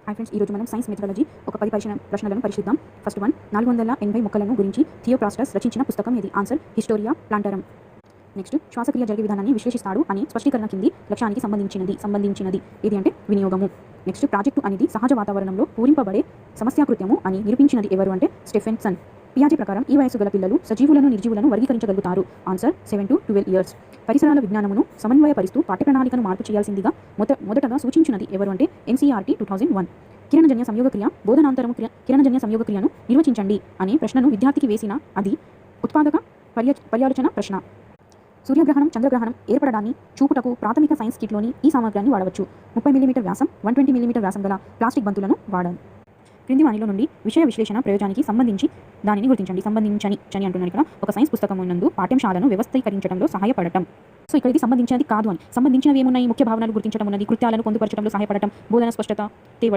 Hi friends, ఈరోజు మనం science methodology ఒక 10 ప్రశ్నలను పరిశీలిద్దాం. ఫస్ట్ వన్, 480 మొక్కలను గురించి థియోప్రాస్టస్ రచించిన పుస్తకం ఇది. Answer hysteria plantarum. నెక్స్ట్, శ్వాసక్రియ జరిగే విధానాన్ని విశ్లేషిస్తాడు అని స్పష్టీకరణ కింది లక్ష్యానికి సంబంధించినది ఏది అంటే వినియోగము. నెక్స్ట్, ప్రాజెక్టు అనేది సహజ వాతావరణంలో పూరింపబడే సమస్యాకృత్యము అని నిరూపించినది ఎవరు అంటే స్టెఫెన్సన్. పియాజే ప్రకారం ఈ వయసు గల పిల్లలు సజీవులను నిర్జీవులను వర్గీకరించగలుగుతారు. Answer 7 to 12 years. పరిసరాల విజ్ఞానమును సమన్వయపరుస్తూ పాఠ్యప్రణాళికను మార్పు చేయాల్సిందిగా మొదటగా సూచించినది ఎవరు అంటే NCERT 2001. కిరణజన్య సంయోగక్రియ బోధనాంతరము కిరణజన్య సంయోగక్రియను నిర్వచించండి అనే ప్రశ్నను విద్యార్థికి వేసిన అది ఉత్పాదక పర్యాలోచన ప్రశ్న. సూర్యగ్రహణం, చంద్రగ్రహణం ఏర్పడడాన్ని చూపుటకు ప్రాథమిక సైన్స్ కిట్లోని ఈ సామగ్రిని వాడవచ్చు. 30 mm వ్యాసం, 120 mm వ్యాసం గల ప్లాస్టిక్ బంతులను వాడాలి. క్రింది వానిలో నుండి విషయ విశ్లేషణ ప్రయోజనానికి సంబంధించి దానిని గుర్తించండి. సంబంధించని అంటున్నాను ఇక్కడ. ఒక సైన్స్ పుస్తకం నందు పాఠ్యాంశాలను వ్యవస్థీకరించడంలో సహాయపడటం. సో ఇక్కడ ఇది సంబంధించినది కాదు అని. సంబంధించినవి ఏమున్నాయి? ముఖ్య భావనలు గుర్తించడం ఉన్నది, కృత్యాలను పొందుపరచడంలో సహాయపడటం, బోధన స్పష్టత తేవటం.